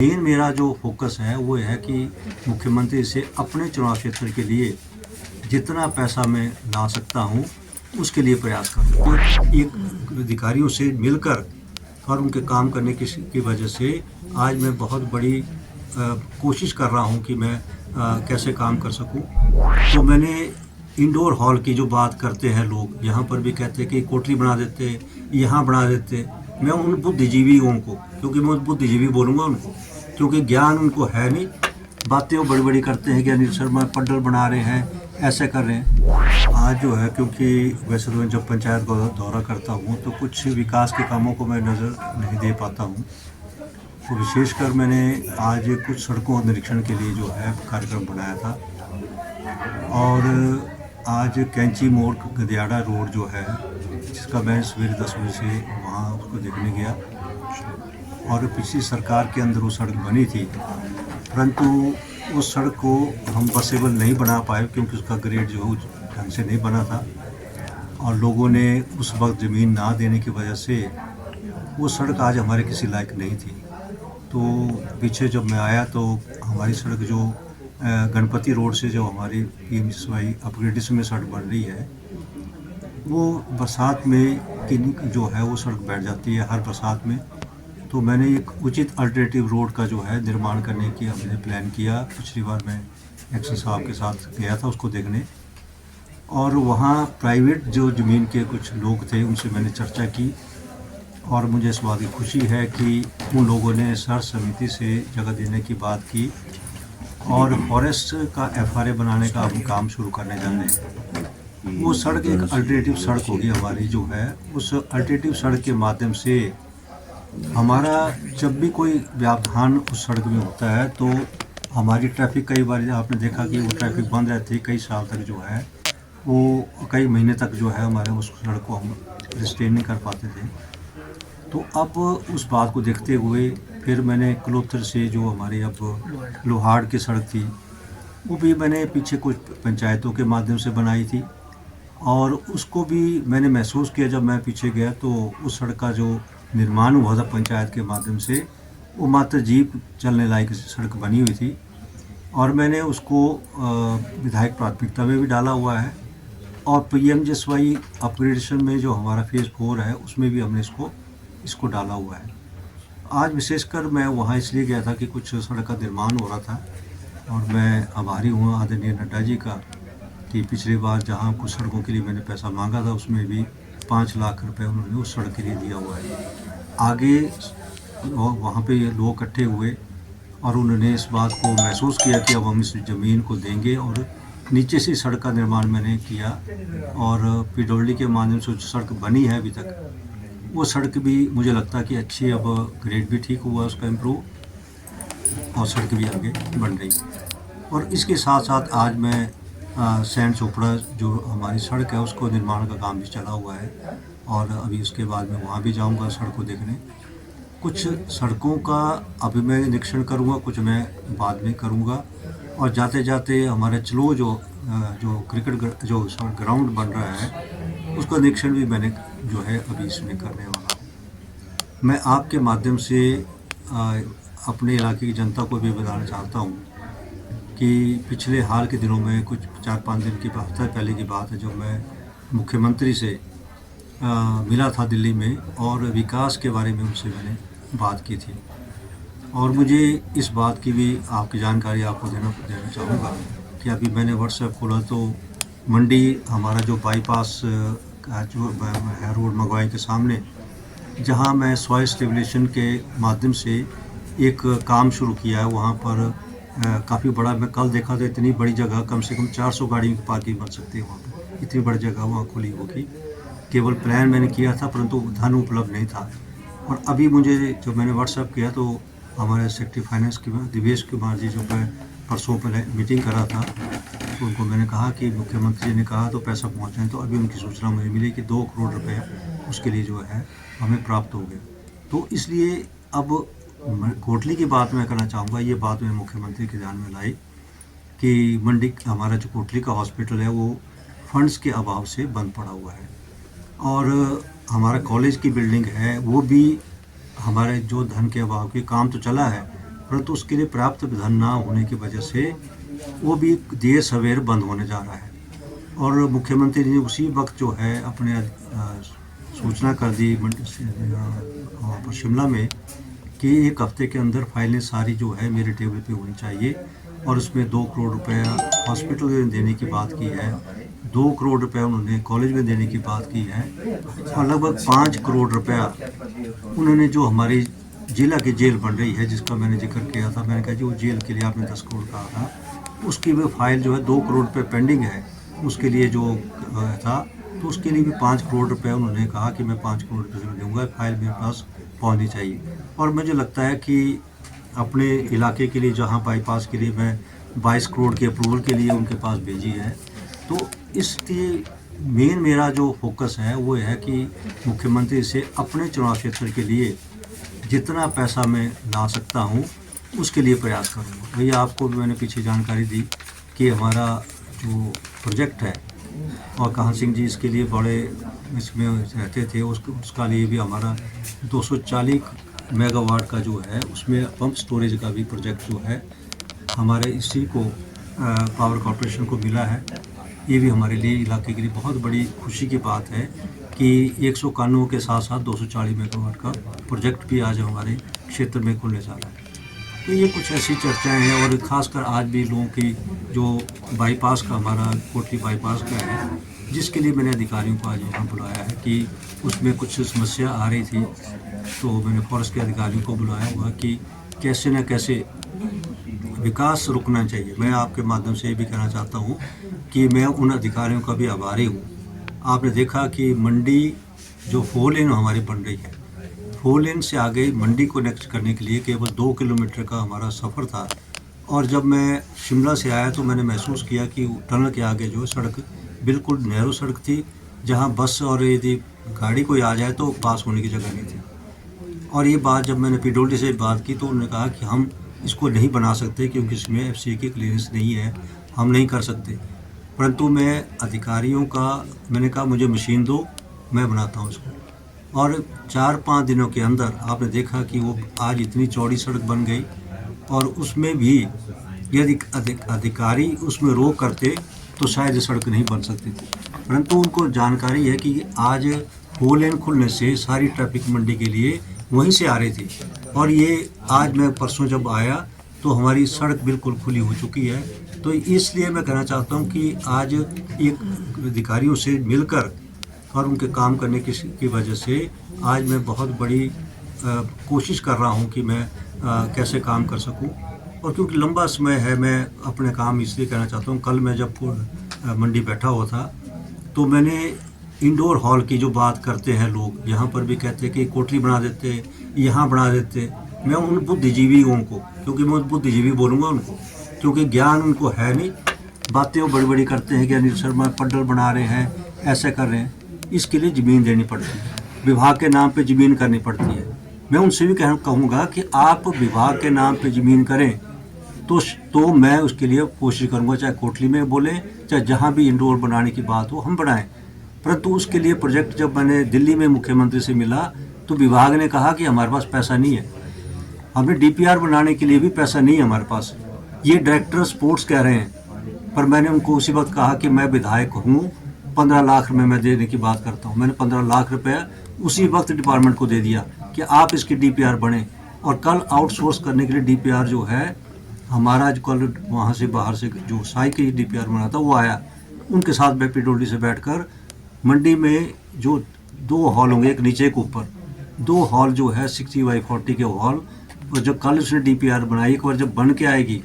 Main मेरा जो focus है वो है कि मुख्यमंत्री से अपने चुनाव क्षेत्र के लिए जितना पैसा मैं ला सकता हूँ उसके लिए प्रयास करूँ। तो एक अधिकारियों से मिलकर और उनके काम करने की वजह से आज मैं बहुत बड़ी कोशिश कर रहा हूँ कि मैं कैसे काम कर सकूँ। तो मैंने इंडोर हॉल की जो बात करते हैं लोग, यहाँ पर भी कहते हैं कि कोठरी बना देते, यहाँ बना देते। मैं उन बुद्धिजीवियों को, क्योंकि मैं बुद्धिजीवी बोलूँगा उनको, क्योंकि ज्ञान उनको है नहीं, बातें वो बड़ी बड़ी करते हैं कि अनिल शर्मा पंडल बना रहे हैं, ऐसे कर रहे हैं। आज जो है, क्योंकि वैसे तो मैं जब पंचायत का दौरा करता हूँ तो कुछ विकास के कामों को मैं नज़र नहीं दे पाता हूँ। तो विशेषकर मैंने आज कुछ सड़कों निरीक्षण के लिए जो है कार्यक्रम बनाया था, और आज कैंची मोड़ गदियाड़ा रोड जो है, जिसका मैं सवेरे 10 बजे से वहाँ उसको देखने गया, और पिछली सरकार के अंदर वो सड़क बनी थी, परंतु उस सड़क को हम बसेबल नहीं बना पाए क्योंकि उसका ग्रेड जो ढंग से नहीं बना था, और लोगों ने उस वक्त ज़मीन ना देने की वजह से वो सड़क आज हमारे किसी लायक नहीं थी। तो पीछे जब मैं आया तो हमारी सड़क जो गणपति रोड से जो हमारी PMGSY अपग्रेडेशन में सड़क बन रही है, वो बरसात में जो है वो सड़क बैठ जाती है हर बरसात में। तो मैंने एक उचित अल्टरनेटिव रोड का जो है निर्माण करने की हमने प्लान किया। पिछली बार मैं एक्शन साहब के साथ गया था उसको देखने, और वहाँ प्राइवेट जो ज़मीन के कुछ लोग थे उनसे मैंने चर्चा की, और मुझे इस बात की खुशी है कि उन लोगों ने सर्च समिति से जगह देने की बात की, और फॉरेस्ट का FRA बनाने का हम काम शुरू करने जा रहे हैं। वो सड़क एक अल्टरनेटिव सड़क होगी हमारी जो है, उस अल्टरनेटिव सड़क के माध्यम से हमारा जब भी कोई व्यवधान उस सड़क में होता है तो हमारी ट्रैफिक, कई बार आपने देखा कि वो ट्रैफिक बंद रहती है कई साल तक जो है, वो कई महीने तक जो है हमारे उस सड़क को हम रिस्टेन नहीं कर पाते थे। तो अब उस बात को देखते हुए फिर मैंने कलोथर से जो हमारे अब लोहाड़ की सड़क थी, वो भी मैंने पीछे कुछ पंचायतों के माध्यम से बनाई थी, और उसको भी मैंने महसूस किया जब मैं पीछे गया तो उस सड़क का जो निर्माण हुआ था पंचायत के माध्यम से, वो मात्र जीप चलने लायक सड़क बनी हुई थी, और मैंने उसको विधायक प्राथमिकता में भी डाला हुआ है, और PMGSY अपग्रेडेशन में जो हमारा फेज़ 4 है उसमें भी हमने इसको डाला हुआ है। आज विशेषकर मैं वहाँ इसलिए गया था कि कुछ सड़क का निर्माण हो रहा था, और मैं आभारी हूँ आदरणीय नड्डा जी का कि पिछली बार जहाँ कुछ सड़कों के लिए मैंने पैसा मांगा था उसमें भी 5 लाख रुपए उन्होंने उस सड़क के लिए दिया हुआ है। आगे वहाँ पे लोग इकट्ठे हुए और उन्होंने इस बात को महसूस किया कि अब हम इस ज़मीन को देंगे, और नीचे से सड़क का निर्माण मैंने किया, और PWD के माध्यम से जो सड़क बनी है अभी तक, वो सड़क भी मुझे लगता है कि अच्छी, अब ग्रेड भी ठीक हुआ उसका इम्प्रूव, और सड़क भी आगे बन रही है। और इसके साथ साथ आज मैं सैंड चोपड़ा जो हमारी सड़क है उसको निर्माण का काम भी चला हुआ है, और अभी उसके बाद मैं वहाँ भी जाऊँगा सड़क को देखने। कुछ सड़कों का अभी मैं निरीक्षण करूँगा, कुछ मैं बाद में करूँगा, और जाते जाते हमारे चलो जो क्रिकेट जो ग्राउंड बन रहा है उसका निरीक्षण भी मैंने जो है अभी इसमें करने वाला हूँ। मैं आपके माध्यम से अपने इलाके की जनता को भी बताना चाहता हूँ कि पिछले हाल के दिनों में, कुछ 4-5 दिन की हफ्ते पहले की बात है, जब मैं मुख्यमंत्री से मिला था दिल्ली में, और विकास के बारे में उनसे मैंने बात की थी, और मुझे इस बात की भी आपकी जानकारी आपको देना चाहूँगा कि अभी मैंने व्हाट्सएप खोला तो मंडी हमारा जो बाईपास का जो है रोड मगवाई के सामने, जहाँ मैं सॉइल स्टेबलाइजेशन के माध्यम से एक काम शुरू किया है, वहाँ पर काफ़ी बड़ा, मैं कल देखा तो इतनी बड़ी जगह, कम से कम 400 गाड़ियों की पार्किंग बन सकती है वहाँ पर, इतनी बड़ी जगह वहाँ खुली होगी। केवल प्लान मैंने किया था परंतु धन उपलब्ध नहीं था, और अभी मुझे जब मैंने व्हाट्सएप किया तो हमारे सेक्रेटरी फाइनेंस के दिवेश कुमार जी, जो मैं परसों पहले मीटिंग करा था, तो उनको मैंने कहा कि मुख्यमंत्री ने कहा तो पैसा पहुँचाएँ, तो अभी उनकी सूचना मुझे मिली कि 2 करोड़ रुपये उसके लिए जो है हमें प्राप्त हो गया। तो इसलिए अब कोटली की बात मैं करना चाहूँगा, ये बात मैं मुख्यमंत्री के ध्यान में लाई कि मंडी हमारा जो कोटली का हॉस्पिटल है वो फंड्स के अभाव से बंद पड़ा हुआ है, और हमारा कॉलेज की बिल्डिंग है वो भी हमारे जो धन के अभाव के काम तो चला है, परंतु उसके लिए पर्याप्त धन ना होने की वजह से वो भी देर सवेर बंद होने जा रहा है। और मुख्यमंत्री ने उसी वक्त जो है अपने सूचना कर दी वहाँ पर शिमला में कि 1 हफ्ते के अंदर फाइलें सारी जो है मेरे टेबल पे होनी चाहिए, और उसमें 2 करोड़ रुपया हॉस्पिटल में देने की बात की है, 2 करोड़ रुपया उन्होंने कॉलेज में देने की बात की है, और लगभग 5 करोड़ रुपया उन्होंने जो हमारी जिला की जेल बन रही है जिसका मैंने जिक्र किया था, मैंने कहा जी वो जेल के लिए आपने 10 करोड़ कहा था, उसकी भी फाइल जो है 2 करोड़ रुपये पेंडिंग है उसके लिए जो था, तो उसके लिए भी 5 करोड़ रुपए उन्होंने कहा कि मैं 5 करोड़ रुपये से दूँगा, फाइल मेरे पास पहुँचनी चाहिए। और मुझे लगता है कि अपने इलाके के लिए जहाँ बाईपास के लिए मैं 22 करोड़ की अप्रूवल के लिए उनके पास भेजी है, तो इसलिए मेन मेरा जो फोकस है वो है कि मुख्यमंत्री से अपने चुनाव क्षेत्र के लिए जितना पैसा मैं ला सकता हूँ उसके लिए प्रयास करूँगा। भैया आपको भी मैंने पीछे जानकारी दी कि हमारा जो प्रोजेक्ट है, और काहन सिंह जी इसके लिए बड़े इसमें रहते थे, उसका लिए भी हमारा 240 मेगावाट का जो है उसमें पंप स्टोरेज का भी प्रोजेक्ट जो है हमारे इसी को पावर कॉरपोरेशन को मिला है। ये भी हमारे लिए इलाके के लिए बहुत बड़ी खुशी की बात है कि 191 के साथ साथ 240 मेगावाट का प्रोजेक्ट भी आज हमारे क्षेत्र में खुलने जा रहा है। तो ये कुछ ऐसी चर्चाएं हैं, और ख़ासकर आज भी लोगों की जो बाईपास का हमारा कोटली बाईपास का है जिसके लिए मैंने अधिकारियों को आज यहाँ बुलाया है कि उसमें कुछ समस्या आ रही थी, तो मैंने फॉरेस्ट के अधिकारियों को बुलाया हुआ कि कैसे न कैसे विकास रुकना चाहिए। मैं आपके माध्यम से ये भी कहना चाहता हूँ कि मैं उन अधिकारियों का भी आभारी हूँ। आपने देखा कि मंडी जो 4 लेन हमारी बन रही है, 4 लेन से आगे मंडी को नेक्स्ट करने के लिए केवल 2 किलोमीटर का हमारा सफ़र था, और जब मैं शिमला से आया तो मैंने महसूस किया कि टनल के आगे जो सड़क बिल्कुल नैरो सड़क थी, जहाँ बस और यदि गाड़ी कोई आ जाए तो पास होने की जगह नहीं थी। और ये बात जब मैंने पीडब्ल्यूडी से बात की तो उन्होंने कहा कि हम इसको नहीं बना सकते क्योंकि इसमें एफसीए की क्लियरेंस नहीं है, हम नहीं कर सकते। परंतु मैं अधिकारियों का मैंने कहा मुझे मशीन दो, मैं बनाता हूँ इसको, और 4-5 दिनों के अंदर आपने देखा कि वो आज इतनी चौड़ी सड़क बन गई, और उसमें भी यदि अधिकारी उसमें रोक करते तो शायद ये सड़क नहीं बन सकती थी। परंतु उनको जानकारी है कि आज 4 लेन खुलने से सारी ट्रैफिक मंडी के लिए वहीं से आ रही थी, और ये आज मैं परसों जब आया तो हमारी सड़क बिल्कुल खुली हो चुकी है। तो इसलिए मैं कहना चाहता हूँ कि आज एक अधिकारियों से मिलकर और उनके काम करने की वजह से आज मैं बहुत बड़ी कोशिश कर रहा हूँ कि मैं कैसे काम कर सकूँ, और क्योंकि लंबा समय है मैं अपने काम इसलिए कहना चाहता हूँ। कल मैं जब मंडी बैठा हुआ था तो मैंने इंडोर हॉल की जो बात करते हैं लोग, यहाँ पर भी कहते हैं कि कोठरी बना देते, यहाँ बना देते, मैं उन बुद्धिजीवियों को, क्योंकि मैं बुद्धिजीवी बोलूँगा उनको, क्योंकि ज्ञान उनको है नहीं, बातें वो बड़ी बड़ी करते हैं कि अनिल शर्मा पंडल बना रहे हैं, ऐसे कर रहे हैं। इसके लिए ज़मीन देनी पड़ती है, विभाग के नाम पे ज़मीन करनी पड़ती है। मैं उनसे भी कहूँगा कि आप विभाग के नाम पे ज़मीन करें तो मैं उसके लिए कोशिश करूँगा, चाहे कोटली में बोले चाहे जहाँ भी इंडोर बनाने की बात हो हम बनाएं। परंतु उसके लिए प्रोजेक्ट जब मैंने दिल्ली में मुख्यमंत्री से मिला तो विभाग ने कहा कि हमारे पास पैसा नहीं है, हमने डीपीआर बनाने के लिए भी पैसा नहीं है हमारे पास, ये डायरेक्टर स्पोर्ट्स कह रहे हैं। पर मैंने उनको उसी वक्त कहा कि मैं विधायक हूँ, 15 लाख रुपये मैं देने की बात करता हूँ। मैंने 15 लाख रुपये उसी वक्त डिपार्टमेंट को दे दिया कि आप इसकी डीपीआर बने, और कल आउटसोर्स करने के लिए डीपीआर जो है हमारा जो कल वहाँ से बाहर से जो साई की डीपीआर बना था वो आया, उनके साथ मैं पीडब्ल्यूडी से बैठकर मंडी में जो 2 हॉल होंगे, एक नीचे एक ऊपर, 2 हॉल जो है 60x40 के हॉल, और जब कल उसने डीपीआर बनाई एक बार जब बन के आएगी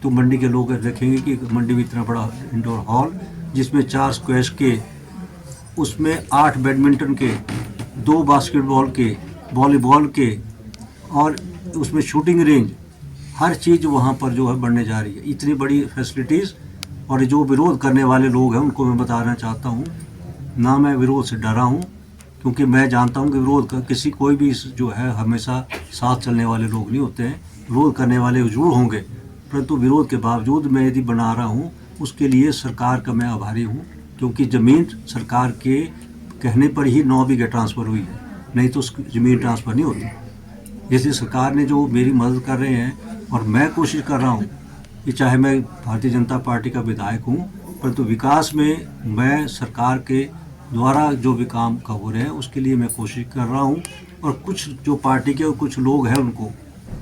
तो मंडी के लोग देखेंगे कि मंडी में इतना बड़ा इंडोर हॉल जिसमें 4 स्क्वैश के, उसमें 8 बैडमिंटन के, 2 बास्केटबॉल के, वॉलीबॉल के, और उसमें शूटिंग रेंज, हर चीज़ वहाँ पर जो है बनने जा रही है, इतनी बड़ी फैसिलिटीज़। और जो विरोध करने वाले लोग हैं उनको मैं बताना चाहता हूँ, ना मैं विरोध से डरा हूँ, क्योंकि मैं जानता हूँ कि विरोध का किसी कोई भी जो है हमेशा साथ चलने वाले लोग नहीं होते हैं, विरोध करने वाले जरूर होंगे, परंतु विरोध के बावजूद मैं यदि बना रहा हूँ उसके लिए सरकार का मैं आभारी हूँ, क्योंकि ज़मीन सरकार के कहने पर ही 9 बीघे ट्रांसफ़र हुई है, नहीं तो ज़मीन ट्रांसफ़र नहीं होती। जैसे सरकार ने जो मेरी मदद कर रहे हैं और मैं कोशिश कर रहा हूँ कि चाहे मैं भारतीय जनता पार्टी का विधायक हूँ, परंतु विकास में मैं सरकार के द्वारा जो भी काम हो रहे हैं उसके लिए मैं कोशिश कर रहा हूँ। और कुछ जो पार्टी के कुछ लोग हैं उनको,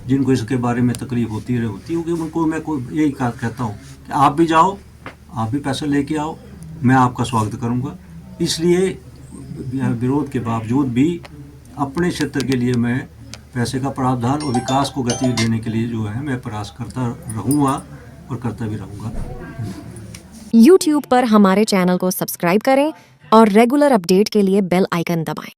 जिनको इसके बारे में तकलीफ होती है उनको मैं यही कहता हूँ कि आप भी जाओ, आप भी पैसा लेके आओ, मैं आपका स्वागत करूँगा। इसलिए विरोध के बावजूद भी अपने क्षेत्र के लिए मैं पैसे का प्रावधान और विकास को गति देने के लिए जो है मैं प्रयास करता रहूँगा और करता भी रहूँगा। YouTube पर हमारे चैनल को सब्सक्राइब करें और रेगुलर अपडेट के लिए बेल आइकन दबाएं।